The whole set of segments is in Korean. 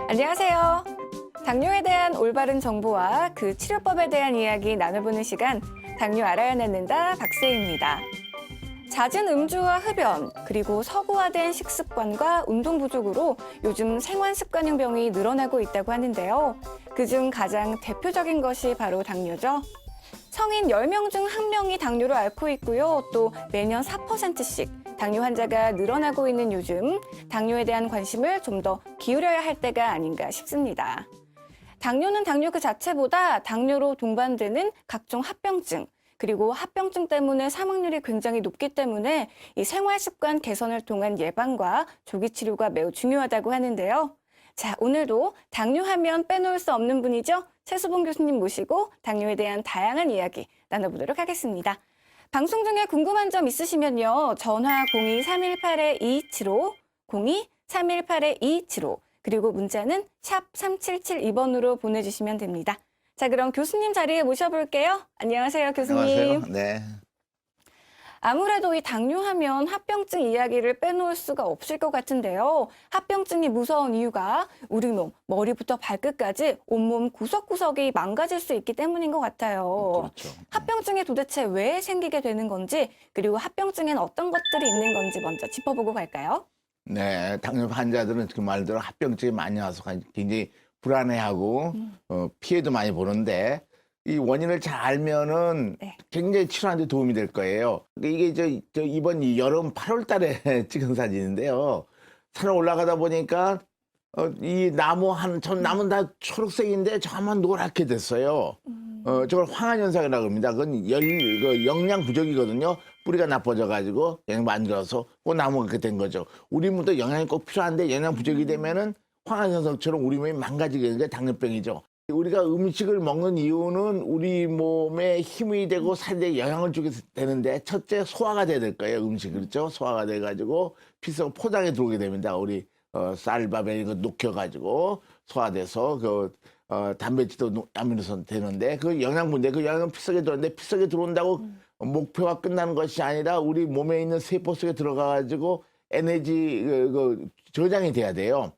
안녕하세요. 당뇨에 대한 올바른 정보와 그 치료법에 대한 이야기 나눠보는 시간, 당뇨 알아야 낫는다 박세희입니다. 잦은 음주와 흡연, 그리고 서구화된 식습관과 운동 부족으로 요즘 생활습관형 병이 늘어나고 있다고 하는데요. 그중 가장 대표적인 것이 바로 당뇨죠. 성인 10명 중 1명이 당뇨를 앓고 있고요. 또 매년 4%씩 당뇨 환자가 늘어나고 있는 요즘, 당뇨에 대한 관심을 좀 더 기울여야 할 때가 아닌가 싶습니다. 당뇨는 당뇨 그 자체보다 당뇨로 동반되는 각종 합병증, 그리고 합병증 때문에 사망률이 굉장히 높기 때문에 이 생활습관 개선을 통한 예방과 조기 치료가 매우 중요하다고 하는데요. 자, 오늘도 당뇨하면 빼놓을 수 없는 분이죠. 최수봉 교수님 모시고 당뇨에 대한 다양한 이야기 나눠보도록 하겠습니다. 방송 중에 궁금한 점 있으시면요. 전화 02-318-2275, 02-318-2275, 그리고 문자는 샵 3772번으로 보내주시면 됩니다. 자, 그럼 교수님 자리에 모셔볼게요. 안녕하세요, 교수님. 안녕하세요. 네. 아무래도 이 당뇨하면 합병증 이야기를 빼놓을 수가 없을 것 같은데요. 합병증이 무서운 이유가 우리 몸, 머리부터 발끝까지 온몸 구석구석이 망가질 수 있기 때문인 것 같아요. 그렇죠. 합병증이 도대체 왜 생기게 되는 건지, 그리고 합병증엔 어떤 것들이 있는 건지 먼저 짚어보고 갈까요? 네, 당뇨 환자들은 그 말대로 합병증이 많이 와서 굉장히 불안해하고 피해도 많이 보는데 이 원인을 잘 알면은 네. 굉장히 치료하는 데 도움이 될 거예요. 이게 저 이번 여름 8월 달에 찍은 사진인데요. 산에 올라가다 보니까 이 나무 전 나무는 다 초록색인데 저만 노랗게 됐어요. 저걸 황화현상이라고 합니다. 그건 영양 부족이거든요. 뿌리가 나빠져가지고 영양 안 들어서 그 나무가 그렇게 된 거죠. 우리 몸도 영양이 꼭 필요한데 영양 부족이 되면은 황화현상처럼 우리 몸이 망가지게 되는 게 당뇨병이죠. 우리가 음식을 먹는 이유는 우리 몸에 힘이 되고 살에 영향을 주게 되는데 첫째 소화가 돼야 될 거예요. 음식 그렇죠? 소화가 돼가지고 피속 포장에 들어오게 됩니다. 우리 쌀밥에 이거 녹여가지고 소화돼서 단백질도 아미노산 되는데 그 영양분인데 그 영양은 피속에 들어오는데 피속에 들어온다고 목표가 끝나는 것이 아니라 우리 몸에 있는 세포 속에 들어가가지고 에너지 저장이 돼야 돼요.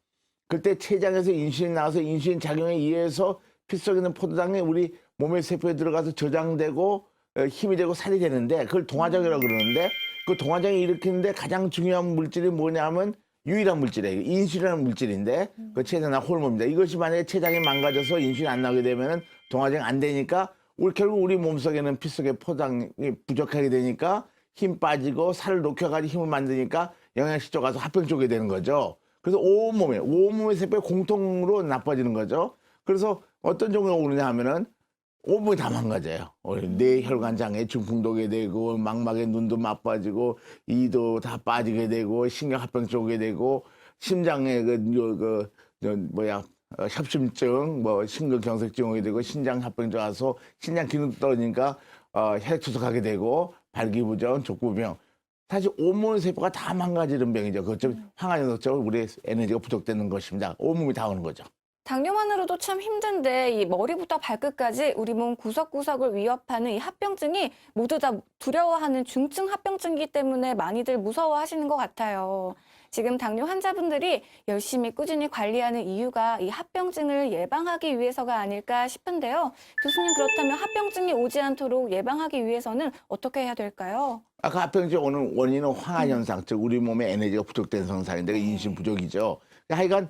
그때 췌장에서 인슐린 나와서 인슐린 작용에 의해서 피 속에 있는 포도당이 우리 몸의 세포에 들어가서 저장되고 힘이 되고 살이 되는데 그걸 동화장이라고 그러는데 그 동화장이 일으키는데 가장 중요한 물질이 뭐냐면 유일한 물질이에요. 인슐린이라는 물질인데 그 췌장이나 호르몬입니다. 이것이 만약에 췌장이 망가져서 인슐린 안 나오게 되면은 동화장이 안 되니까 결국 우리 몸속에는 피 속에 포당이 부족하게 되니까 힘 빠지고 살을 녹여가지고 힘을 만드니까 영양실조 가서 합병 쪽이 되는 거죠. 그래서 온몸의 세포에 공통으로 나빠지는 거죠. 그래서 어떤 종류가 오느냐 하면은 온몸이 다 망가져요. 뇌혈관 장애 중풍도게 되고 망막에 눈도 나빠지고 이도 다 빠지게 되고 신경합병 쪽에 되고 심장에 협심증, 심근경색증 오게 되고 신장합병증 와서 신장 기능도 떨어지니까 혈액 투석하게 되고 발기부전, 족부병. 사실 온몸의 세포가 다 망가지는 병이죠. 그것 황화현상처럼 우리의 에너지가 부족되는 것입니다. 온몸이 다 오는 거죠. 당뇨만으로도 참 힘든데 이 머리부터 발끝까지 우리 몸 구석구석을 위협하는 이 합병증이 모두 다 두려워하는 중증 합병증이기 때문에 많이들 무서워하시는 것 같아요. 지금 당뇨 환자분들이 열심히 꾸준히 관리하는 이유가 이 합병증을 예방하기 위해서가 아닐까 싶은데요. 교수님, 그렇다면 합병증이 오지 않도록 예방하기 위해서는 어떻게 해야 될까요? 아까 합병증 오는 원인은 황화현상, 즉 우리 몸에 에너지가 부족된 현상인데 인슐린 부족이죠. 하여간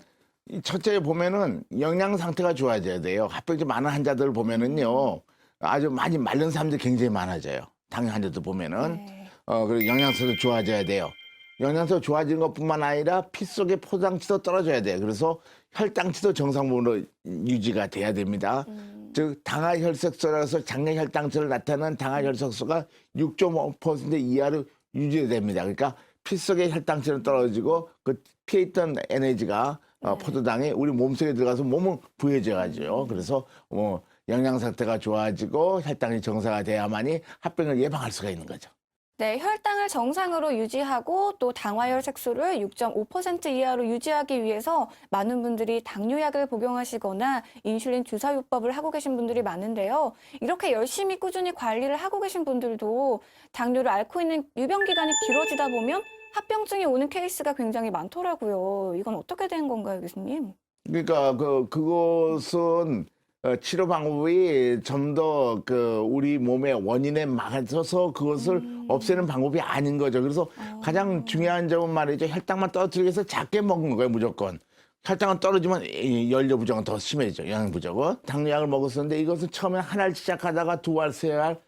첫째 보면은 영양 상태가 좋아져야 돼요. 합병증 많은 환자들 보면은요, 아주 많이 마른 사람들이 굉장히 많아져요. 당뇨 환자들 보면은 그리고 영양소도 좋아져야 돼요. 영양소 좋아지는 것뿐만 아니라 피 속의 포장치도 떨어져야 돼요. 그래서 혈당치도 정상으로 유지가 돼야 됩니다. 즉 당화혈색소라서 장내 혈당치를 나타내는 당화혈색소가 6.5% 이하로 유지됩니다. 그러니까 피 속의 혈당치는 떨어지고 그 피에 있던 에너지가 포도당이 우리 몸속에 들어가서 몸은 부해져가지고 그래서 영양 상태가 좋아지고 혈당이 정상화 돼야만이 합병을 예방할 수가 있는 거죠. 네, 혈당을 정상으로 유지하고 또 당화혈 색소를 6.5% 이하로 유지하기 위해서 많은 분들이 당뇨약을 복용하시거나 인슐린 주사요법을 하고 계신 분들이 많은데요. 이렇게 열심히 꾸준히 관리를 하고 계신 분들도 당뇨를 앓고 있는 유병 기간이 길어지다 보면 합병증이 오는 케이스가 굉장히 많더라고요. 이건 어떻게 된 건가요, 교수님? 그러니까 그것은 치료 방법이 좀 더 우리 몸의 원인에 맞춰서 그것을 없애는 방법이 아닌 거죠. 그래서 가장 중요한 점은 말이죠. 혈당만 떨어뜨리기 위해서 작게 먹는 거예요, 무조건. 혈당은 떨어지면 이 연료 부족은 더 심해지죠. 영양 부족은. 당뇨약을 먹었었는데 이것은 처음에 한 알 시작하다가 두 알, 세 알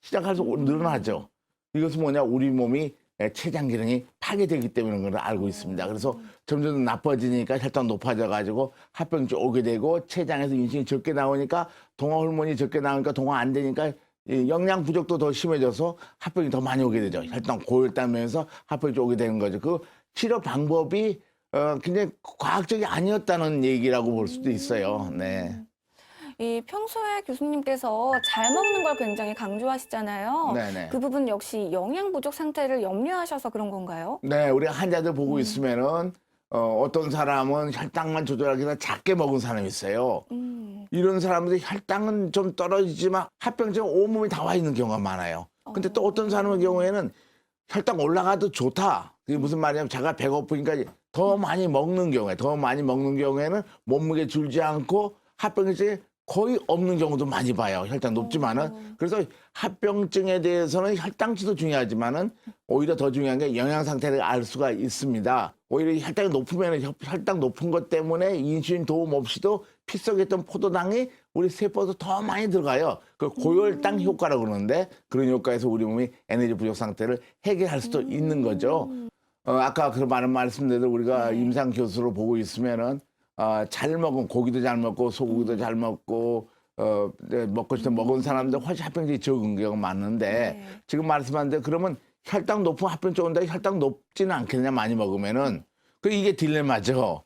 시작할수록 늘어나죠. 이것은 뭐냐, 우리 몸이 췌장 기능이 파괴되기 때문에 그런 걸 알고 있습니다. 그래서 점점 나빠지니까 혈당 높아져 가지고 합병증 오게 되고, 췌장에서 인슐린이 적게 나오니까 동화 호르몬이 적게 나오니까 동화 안 되니까 이 영양 부족도 더 심해져서 합병이 더 많이 오게 되죠. 혈당 고혈당면서 합병이 오게 되는 거죠. 그 치료 방법이 굉장히 과학적이 아니었다는 얘기라고 볼 수도 있어요. 네. 이 평소에 교수님께서 잘 먹는 걸 굉장히 강조하시잖아요. 네네. 그 부분 역시 영양 부족 상태를 염려하셔서 그런 건가요? 네, 우리 환자들 보고 있으면은 어떤 사람은 혈당만 조절하기 위해서 작게 먹은 사람이 있어요. 이런 사람들이 혈당은 좀 떨어지지만 합병증 온몸이 다 와 있는 경우가 많아요. 근데 또 어떤 사람의 경우에는 혈당 올라가도 좋다. 그게 무슨 말이냐면 자기가 배고프니까 더 많이 먹는 경우에는 몸무게 줄지 않고 합병증이 거의 없는 경우도 많이 봐요. 혈당 높지만은. 그래서 합병증에 대해서는 혈당치도 중요하지만은 오히려 더 중요한 게 영양 상태를 알 수가 있습니다. 오히려 혈당이 높으면 혈당 높은 것 때문에 인슐린 도움 없이도 피 속에 있던 포도당이 우리 세포에서 더 많이 들어가요. 그 고혈당 효과라고 그러는데, 그런 효과에서 우리 몸이 에너지 부족 상태를 해결할 수도 있는 거죠. 아까 그 많은 말씀대로 우리가 임상 교수로 보고 있으면은 잘 먹은 고기도 잘 먹고 소고기도 잘 먹고 먹고 싶은 먹은 사람들 훨씬 합병증이 적은 경우가 많은데, 지금 말씀한 대로 그러면 혈당 높으면 합병증 온다. 혈당 높지는 않겠냐, 많이 먹으면은. 이게 딜레마죠.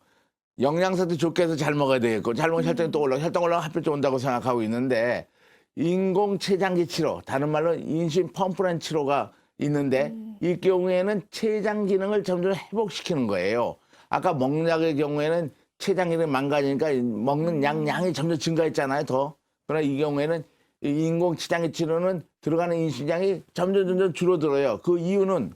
영양소도 좋게 해서 잘 먹어야 되겠고, 잘 먹으면 혈당이 또 혈당 올라가 합병증 온다고 생각하고 있는데, 인공 췌장기 치료, 다른 말로 인슐린 펌프라는 치료가 있는데, 이 경우에는 췌장 기능을 점점 회복시키는 거예요. 아까 먹약의 경우에는 췌장 기능이 망가지니까 먹는 양이 점점 증가했잖아요, 더. 그러나 이 경우에는 이 인공 췌장기 치료는 들어가는 인슐린량이 점점 줄어들어요. 그 이유는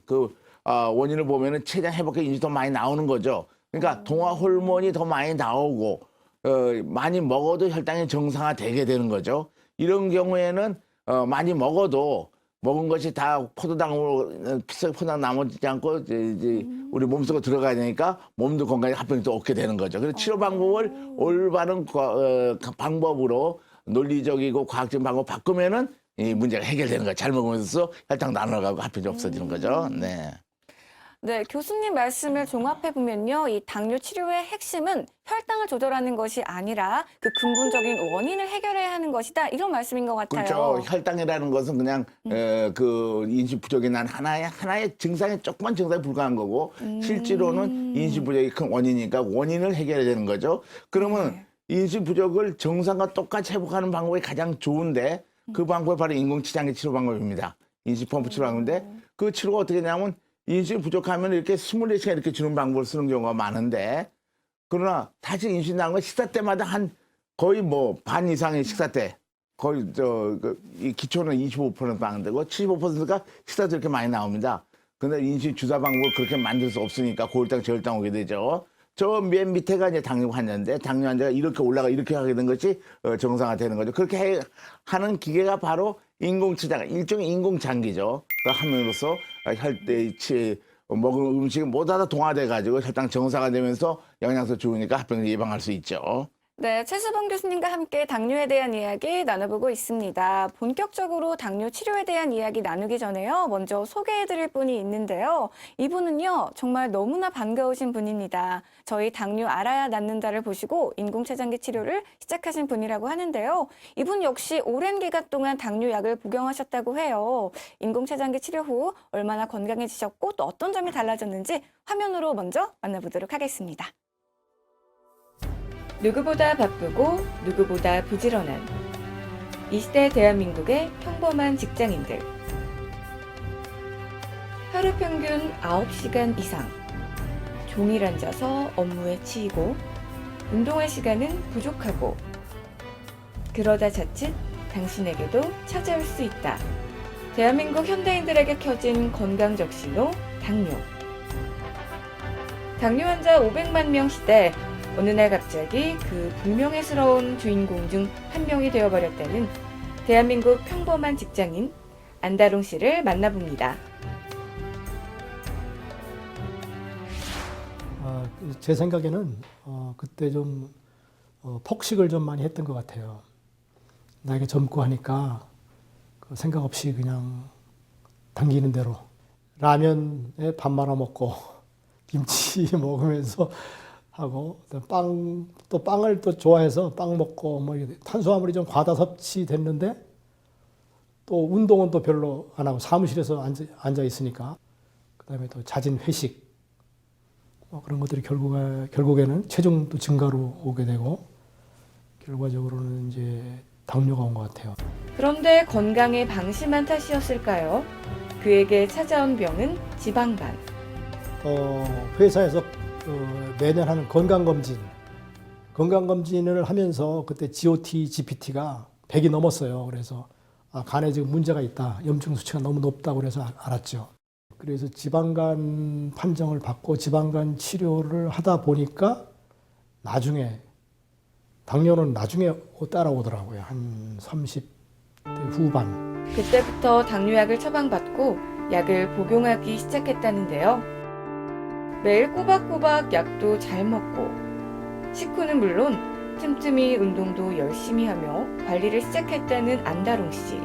원인을 보면은 췌장 회복에 인슐린이 더 많이 나오는 거죠. 그러니까 동화 호르몬이 더 많이 나오고 많이 먹어도 혈당이 정상화되게 되는 거죠. 이런 경우에는 많이 먹어도 먹은 것이 다 포도당으로 피석에 포도당 남아지지 않고 이제 우리 몸속으로 들어가야 되니까 몸도 건강에 합병이 또 얻게 되는 거죠. 그래서 치료 방법을 올바른 방법으로 논리적이고 과학적인 방법 바꾸면은 이 문제가 해결되는 거예요. 잘 먹으면서 혈당 나눠가고 합병이 없어지는 거죠. 네. 네, 교수님 말씀을 종합해보면요. 이 당뇨 치료의 핵심은 혈당을 조절하는 것이 아니라 그 근본적인 원인을 해결해야 하는 것이다. 이런 말씀인 것 같아요. 그렇죠. 혈당이라는 것은 그냥 인슐린 부족이 난 하나의 증상에 조그만 증상에 불과한 거고, 실제로는 인슐린 부족이 큰 원인이니까 원인을 해결해야 되는 거죠. 그러면 인슐린 부족을 정상과 똑같이 회복하는 방법이 가장 좋은데, 그 방법이 바로 인공췌장기 치료 방법입니다. 인슐린 펌프 치료 방법인데, 그 치료가 어떻게 되냐면 인슐린 부족하면 이렇게 24시간 이렇게 주는 방법을 쓰는 경우가 많은데, 그러나 다시 인슐린 나온 건 식사 때마다 거의 반 이상의 식사 때, 거의 이 기초는 25% 나오는데고 75%가 식사도 이렇게 많이 나옵니다. 근데 인슐린 주사 방법을 그렇게 만들 수 없으니까 고혈당, 저혈당 오게 되죠. 저 맨 밑에가 이제 당뇨 환자인데, 당뇨 환자가 이렇게 이렇게 하게 된 것이 정상화 되는 거죠. 그렇게 하는 기계가 바로 인공췌장, 일종의 인공장기죠. 그 함으로써 먹은 음식이 모두 다 동화돼 가지고 혈당 정상화 되면서 영양소 좋으니까 합병을 예방할 수 있죠. 네, 최수범 교수님과 함께 당뇨에 대한 이야기 나눠보고 있습니다. 본격적으로 당뇨 치료에 대한 이야기 나누기 전에요. 먼저 소개해드릴 분이 있는데요. 이분은요, 정말 너무나 반가우신 분입니다. 저희 당뇨 알아야 낫는다를 보시고 인공췌장기 치료를 시작하신 분이라고 하는데요. 이분 역시 오랜 기간 동안 당뇨약을 복용하셨다고 해요. 인공췌장기 치료 후 얼마나 건강해지셨고 또 어떤 점이 달라졌는지 화면으로 먼저 만나보도록 하겠습니다. 누구보다 바쁘고 누구보다 부지런한 이 시대 대한민국의 평범한 직장인들. 하루 평균 9시간 이상 종일 앉아서 업무에 치이고 운동할 시간은 부족하고, 그러다 자칫 당신에게도 찾아올 수 있다. 대한민국 현대인들에게 켜진 건강적 신호, 당뇨. 당뇨 환자 500만 명 시대, 어느 날 갑자기 그 불명예스러운 주인공 중 한 명이 되어버렸다는 대한민국 평범한 직장인 안다롱 씨를 만나봅니다. 제 생각에는 그때 좀 폭식을 좀 많이 했던 것 같아요. 나이가 젊고 하니까 그 생각 없이 그냥 당기는 대로 라면에 밥 말아 먹고 김치 먹으면서 하고 또 빵을 또 좋아해서 빵 먹고 뭐 탄수화물이 좀 과다 섭취됐는데 또 운동은 또 별로 안 하고 사무실에서 앉아 있으니까 그다음에 또 잦은 회식 그런 것들이 결국에는 체중도 증가로 오게 되고 결과적으로는 이제 당뇨가 온 것 같아요. 그런데 건강에 방심한 탓이었을까요? 그에게 찾아온 병은 지방간. 회사에서 매년 하는 건강검진을 하면서 그때 GOT, GPT가 100이 넘었어요. 그래서 간에 지금 문제가 있다. 염증 수치가 너무 높다고 그래서 알았죠. 그래서 지방간 판정을 받고 지방간 치료를 하다 보니까 나중에 당뇨는 나중에 따라오더라고요. 한 30대 후반. 그때부터 당뇨약을 처방받고 약을 복용하기 시작했다는데요. 매일 꼬박꼬박 약도 잘 먹고 식후는 물론 틈틈이 운동도 열심히 하며 관리를 시작했다는 안다롱 씨.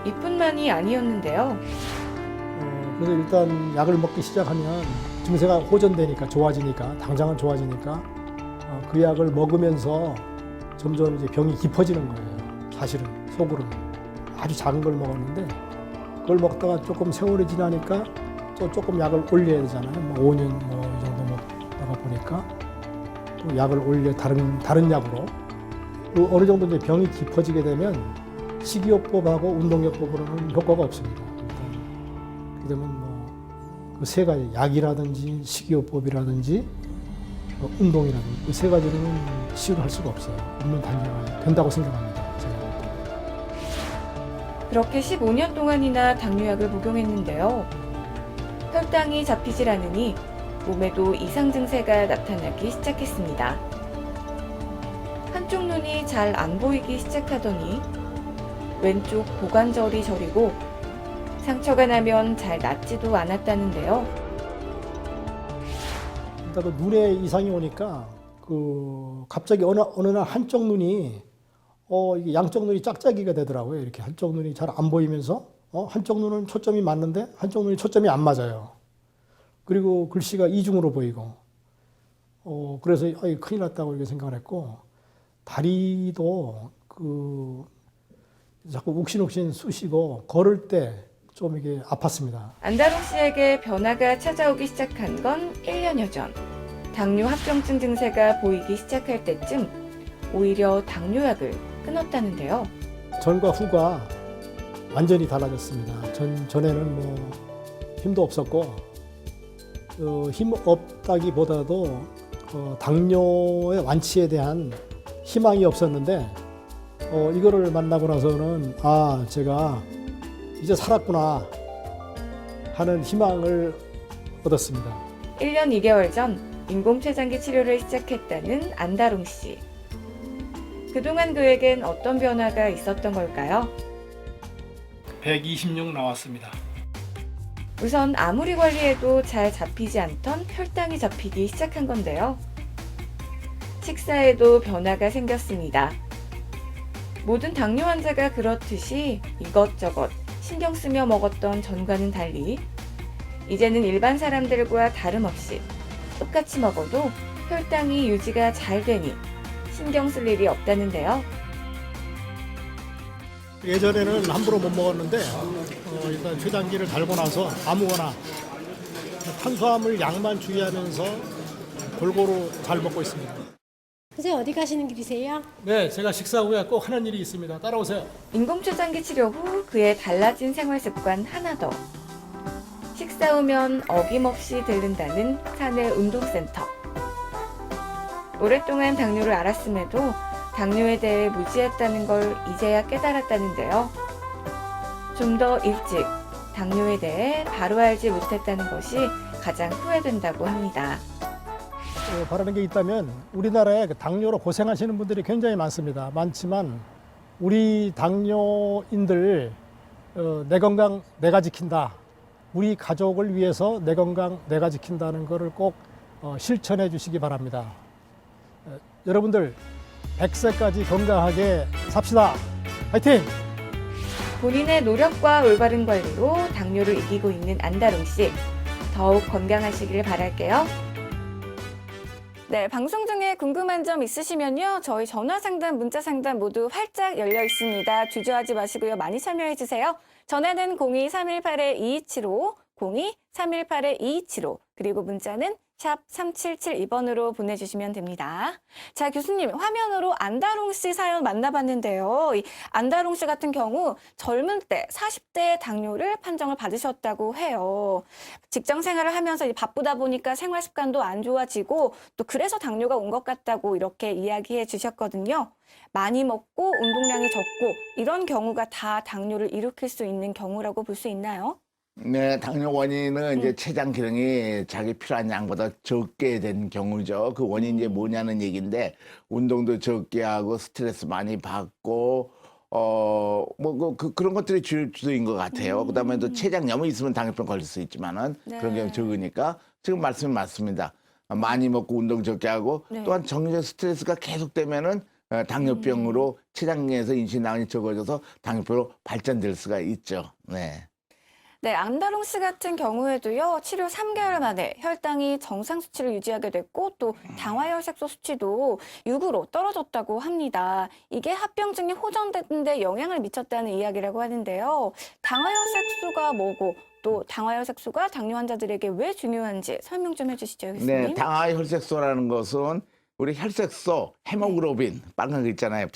이뿐만이 아니었는데요. 그래서 일단 약을 먹기 시작하면 증세가 호전되니까 좋아지니까 당장은 좋아지니까 그 약을 먹으면서 점점 이제 병이 깊어지는 거예요. 사실은 속으로는 아주 작은 걸 먹었는데 그걸 먹다가 조금 세월이 지나니까 또 조금 약을 올려야 되잖아요. 뭐 5년 이 정도 먹다가 보니까 또 약을 올려 다른 약으로 어느 정도 이제 병이 깊어지게 되면 식이요법하고 운동요법으로는 효과가 없습니다. 그러면 그 세 가지 약이라든지 식이요법이라든지 운동이라든지 그 세 가지로는 치유를 할 수가 없어요. 없는 단계가 된다고 생각합니다. 제가 볼 때. 그렇게 15년 동안이나 당뇨약을 복용했는데요. 혈당이 잡히질 않으니 몸에도 이상 증세가 나타나기 시작했습니다. 한쪽 눈이 잘 안 보이기 시작하더니 왼쪽 고관절이 저리고 상처가 나면 잘 낫지도 않았다는데요. 일단 그 눈에 이상이 오니까 갑자기 어느 날 한쪽 눈이 이게 양쪽 눈이 짝짝이가 되더라고요. 이렇게 한쪽 눈이 잘 안 보이면서 한쪽 눈은 초점이 맞는데 한쪽 눈이 초점이 안 맞아요. 그리고 글씨가 이중으로 보이고 그래서 큰일 났다고 이렇게 생각을 했고 다리도 자꾸 욱신욱신 쑤시고 걸을 때 좀 이게 아팠습니다. 안다롱 씨에게 변화가 찾아오기 시작한 건 1년여 전. 당뇨 합병증 증세가 보이기 시작할 때쯤 오히려 당뇨약을 끊었다는데요. 전과 후가 완전히 달라졌습니다. 전에는 힘도 없었고 힘 없다기보다도 당뇨의 완치에 대한 희망이 없었는데 이거를 만나고 나서는 제가 이제 살았구나 하는 희망을 얻었습니다. 1년 2개월 전 인공췌장기 치료를 시작했다는 안다롱 씨. 그동안 그에겐 어떤 변화가 있었던 걸까요? 126 나왔습니다. 우선 아무리 관리해도 잘 잡히지 않던 혈당이 잡히기 시작한 건데요. 식사에도 변화가 생겼습니다. 모든 당뇨 환자가 그렇듯이 이것저것 신경 쓰며 먹었던 전과는 달리 이제는 일반 사람들과 다름없이 똑같이 먹어도 혈당이 유지가 잘 되니 신경 쓸 일이 없다는데요. 예전에는 함부로 못 먹었는데 일단 췌장기를 달고 나서 아무거나 탄수화물 양만 주의하면서 골고루 잘 먹고 있습니다. 선생님 어디 가시는 길이세요? 네, 제가 식사 후에 꼭 하는 일이 있습니다. 따라오세요. 인공췌장기 치료 후 그의 달라진 생활 습관 하나 더. 식사 후면 어김없이 들른다는 사내 운동센터. 오랫동안 당뇨를 알았음에도 당뇨에 대해 무지했다는 걸 이제야 깨달았다는데요. 좀 더 일찍 당뇨에 대해 바로 알지 못했다는 것이 가장 후회된다고 합니다. 바라는 게 있다면 우리나라에 그 당뇨로 고생하시는 분들이 굉장히 많습니다. 많지만 우리 당뇨인들 내 건강 내가 지킨다. 우리 가족을 위해서 내 건강 내가 지킨다는 것을 꼭 실천해 주시기 바랍니다. 여러분들 100세까지 건강하게 삽시다. 화이팅! 본인의 노력과 올바른 관리로 당뇨를 이기고 있는 안다롱 씨, 더욱 건강하시길 바랄게요. 네, 방송 중에 궁금한 점 있으시면요. 저희 전화 상담, 문자 상담 모두 활짝 열려 있습니다. 주저하지 마시고요. 많이 참여해 주세요. 전화는 02-318-2275, 02-318-2275, 그리고 문자는 샵 3772번으로 보내주시면 됩니다. 자, 교수님, 화면으로 안다롱 씨 사연 만나봤는데요. 이 안다롱 씨 같은 경우 젊은 때 40대 당뇨를 판정을 받으셨다고 해요. 직장 생활을 하면서 바쁘다 보니까 생활 습관도 안 좋아지고 또 그래서 당뇨가 온 것 같다고 이렇게 이야기해 주셨거든요. 많이 먹고 운동량이 적고 이런 경우가 다 당뇨를 일으킬 수 있는 경우라고 볼 수 있나요? 네, 당뇨 원인은 이제 췌장 기능이 자기 필요한 양보다 적게 된 경우죠. 그 원인이 이제 뭐냐는 얘기인데, 운동도 적게 하고 스트레스 많이 받고, 그런 것들이 주도인 것 같아요. 그다음에 또 췌장염이 있으면 당뇨병 걸릴 수 있지만은 네. 그런 경우 적으니까 지금 말씀이 맞습니다. 많이 먹고 운동 적게 하고 네. 또한 정신적 스트레스가 계속되면은 당뇨병으로 췌장에서 인슐린이 적어져서 당뇨병으로 발전될 수가 있죠. 네. 네, 안다롱 씨 같은 경우에도요, 치료 3개월 만에 혈당이 정상 수치를 유지하게 됐고, 또 당화혈색소 수치도 6으로 떨어졌다고 합니다. 이게 합병증이 호전되는데 영향을 미쳤다는 이야기라고 하는데요. 당화혈색소가 뭐고, 또 당화혈색소가 당뇨 환자들에게 왜 중요한지 설명 좀 해주시죠, 교수님. 네, 당화혈색소라는 것은 우리 혈색소, 헤모글로빈, 빨간 거 있잖아요.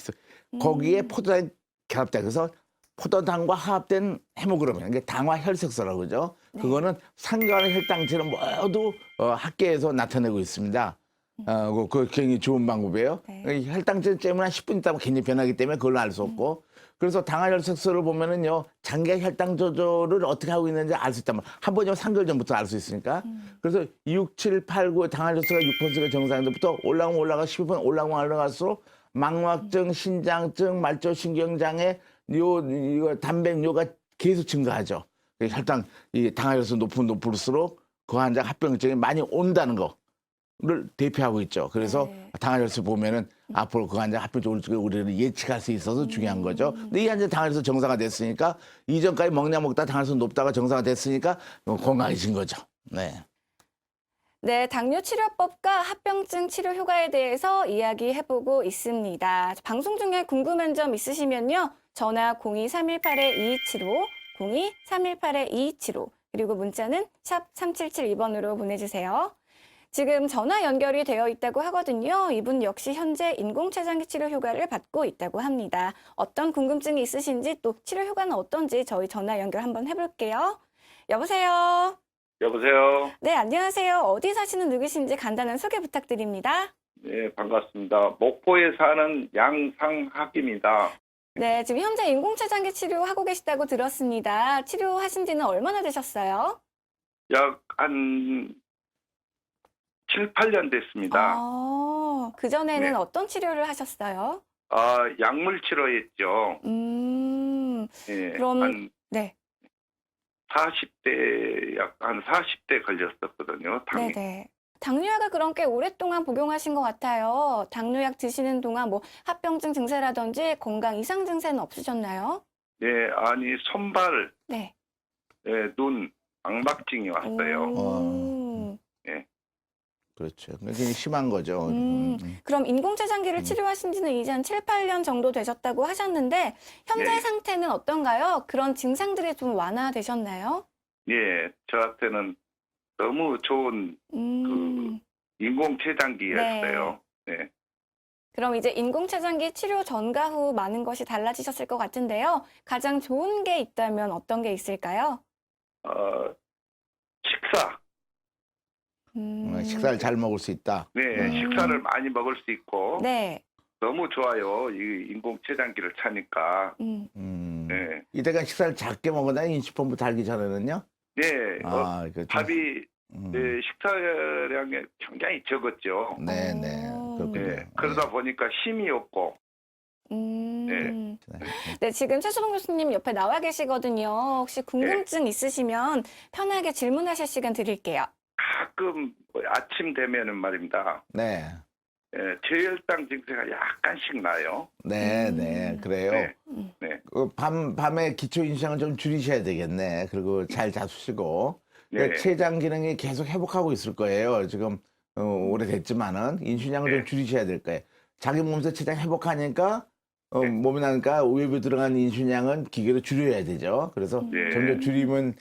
거기에 포도당이 결합돼. 그래서 포도당과 화합된 헤모글로빈, 이게 당화혈색소라고 그러죠. 네. 그거는 상관의 혈당치를 모두 학계에서 나타내고 있습니다. 그거 굉장히 좋은 방법이에요. 네. 혈당치를 째면 한 10분 있다가 굉장히 변하기 때문에 그걸 알 수 없고. 그래서 당화혈색소를 보면은요, 장기 혈당 조절을 어떻게 하고 있는지 알 수 있단 말이에요. 한 번이면 3개월 전부터 알 수 있으니까. 그래서 6, 7, 8, 9 당화혈색소가 6%가 정상인데부터 올라가면 12% 올라갈수록 망막증, 신장증, 말초신경장애, 이거 단백뇨가 계속 증가하죠. 혈당, 이 당화혈색소 높을수록 그 환자 합병증이 많이 온다는 거를 대표하고 있죠. 그래서 네. 당화혈색소 보면은 앞으로 그 환자 합병증 올 줄 우리는 예측할 수 있어서 중요한 거죠. 근데 이 환자 당화혈색소 정상화 됐으니까 이전까지 먹다 당화혈색소 높다가 정상화 됐으니까 건강해진 거죠. 네. 네, 당뇨 치료법과 합병증 치료 효과에 대해서 이야기해보고 있습니다. 방송 중에 궁금한 점 있으시면요. 전화 02-318-2275, 02-318-2275, 그리고 문자는 샵 3772번으로 보내주세요. 지금 전화 연결이 되어 있다고 하거든요. 이분 역시 현재 인공췌장기 치료 효과를 받고 있다고 합니다. 어떤 궁금증이 있으신지 또 치료 효과는 어떤지 저희 전화 연결 한번 해볼게요. 여보세요? 여보세요. 네, 안녕하세요. 어디 사시는 누구신지 간단한 소개 부탁드립니다. 네, 반갑습니다. 목포에 사는 양상학입니다. 네, 지금 현재 인공췌장기 치료하고 계시다고 들었습니다. 치료하신 지는 얼마나 되셨어요? 약 한 7, 8년 됐습니다. 그전에는 네. 어떤 치료를 하셨어요? 약물 치료했죠. 네, 그럼, 네, 40대, 약 한 40대 걸렸었거든요. 당뇨. 네네. 당뇨약을 그럼 꽤 오랫동안 복용하신 것 같아요. 당뇨약 드시는 동안 뭐 합병증 증세라든지 건강 이상 증세는 없으셨나요? 네, 아니, 손발, 네. 눈, 망막증이 왔어요. 그렇죠. 굉장히 심한 거죠. 그럼 인공췌장기를 치료하신 지는 이제 한 7, 8년 정도 되셨다고 하셨는데 현재 네. 상태는 어떤가요? 그런 증상들이 좀 완화되셨나요? 예, 저한테는 너무 좋은 인공췌장기였어요. 네. 그럼 이제 인공췌장기 치료 전과 후 많은 것이 달라지셨을 것 같은데요. 가장 좋은 게 있다면 어떤 게 있을까요? 식사. 식사를 잘 먹을 수 있다. 네, 식사를 많이 먹을 수 있고 네. 너무 좋아요. 이 인공췌장기를 차니까. 네. 이때가 식사를 작게 먹었나 인식품부터 알기 전에는요? 네, 그렇죠. 밥이 식사량이 굉장히 적었죠. 네네. 그렇군요. 네, 그러다 보니까 힘이 없고. 네. 네, 지금 최수봉 교수님 옆에 나와 계시거든요. 혹시 궁금증 있으시면 편하게 질문하실 시간 드릴게요. 가끔 아침 되면은 말입니다. 네. 저혈당 증세가 약간씩 나요. 네, 그래요. 네. 네. 밤에 기초 인수량을 좀 줄이셔야 되겠네. 그리고 잘 자수시고. 네. 췌장 기능이 계속 회복하고 있을 거예요. 지금 오래됐지만은 인수량을 좀 줄이셔야 될 거예요. 자기 몸에서 췌장 회복하니까 몸에 나니까 외부 들어간 인수량은 기계로 줄여야 되죠. 그래서 점점 줄이면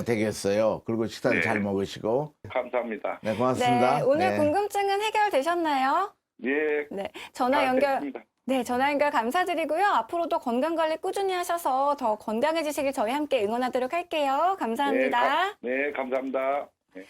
되겠어요. 그리고 식사를 잘 먹으시고. 감사합니다. 네, 고맙습니다. 네, 오늘 궁금증은 해결되셨나요? 예. 네, 전화 연결. 됐습니다. 네, 전화 연결 감사드리고요. 앞으로도 건강관리 꾸준히 하셔서 더 건강해지시길 저희 함께 응원하도록 할게요. 감사합니다. 네, 감사합니다. 네.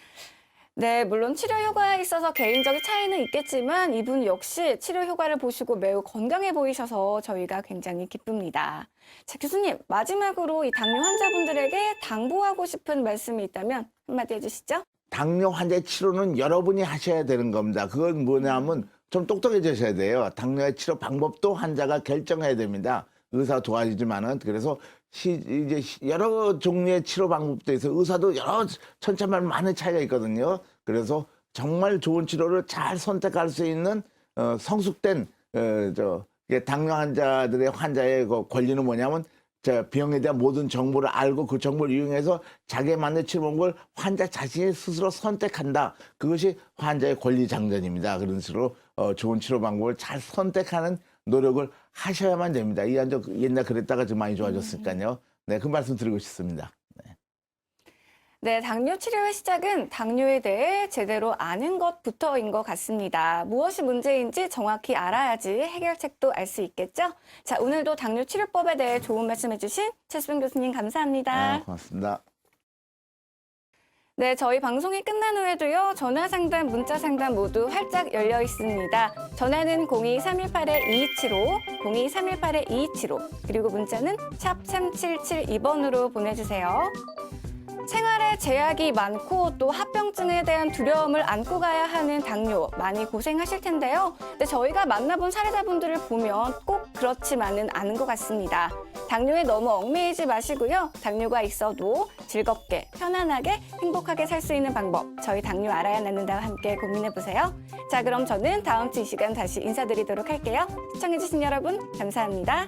네, 물론 치료 효과에 있어서 개인적인 차이는 있겠지만 이분 역시 치료 효과를 보시고 매우 건강해 보이셔서 저희가 굉장히 기쁩니다. 자, 교수님, 마지막으로 이 당뇨 환자분들에게 당부하고 싶은 말씀이 있다면 한마디 해주시죠. 당뇨 환자의 치료는 여러분이 하셔야 되는 겁니다. 그건 뭐냐면 좀 똑똑해지셔야 돼요. 당뇨의 치료 방법도 환자가 결정해야 됩니다. 의사 도와주지만은. 그래서 이제 여러 종류의 치료 방법도 있어요. 의사도 여러 천차만 많은 차이가 있거든요. 그래서 정말 좋은 치료를 잘 선택할 수 있는 성숙된 당뇨 환자의 그 권리는 뭐냐면 병에 대한 모든 정보를 알고 그 정보를 이용해서 자기에 맞는 치료 방법을 환자 자신이 스스로 선택한다. 그것이 환자의 권리 장전입니다. 그런 식으로 좋은 치료 방법을 잘 선택하는 노력을 하셔야만 됩니다. 이 환자 옛날 그랬다가 좀 많이 좋아졌으니까요. 네, 그 말씀 드리고 싶습니다. 네, 당뇨 치료의 시작은 당뇨에 대해 제대로 아는 것부터인 것 같습니다. 무엇이 문제인지 정확히 알아야지 해결책도 알 수 있겠죠? 자, 오늘도 당뇨 치료법에 대해 좋은 말씀 해주신 최수봉 교수님 감사합니다. 고맙습니다. 네, 저희 방송이 끝난 후에도요, 전화 상담, 문자 상담 모두 활짝 열려 있습니다. 전화는 02-318-2275, 02-318-2275, 그리고 문자는 샵 3772번으로 보내주세요. 생활에 제약이 많고 또 합병증에 대한 두려움을 안고 가야 하는 당뇨 많이 고생하실 텐데요. 근데 저희가 만나본 사례자분들을 보면 꼭 그렇지만은 않은 것 같습니다. 당뇨에 너무 얽매이지 마시고요. 당뇨가 있어도 즐겁게 편안하게 행복하게 살 수 있는 방법 저희 당뇨 알아야 낫는다와 함께 고민해보세요. 자, 그럼 저는 다음 주 이 시간 다시 인사드리도록 할게요. 시청해주신 여러분 감사합니다.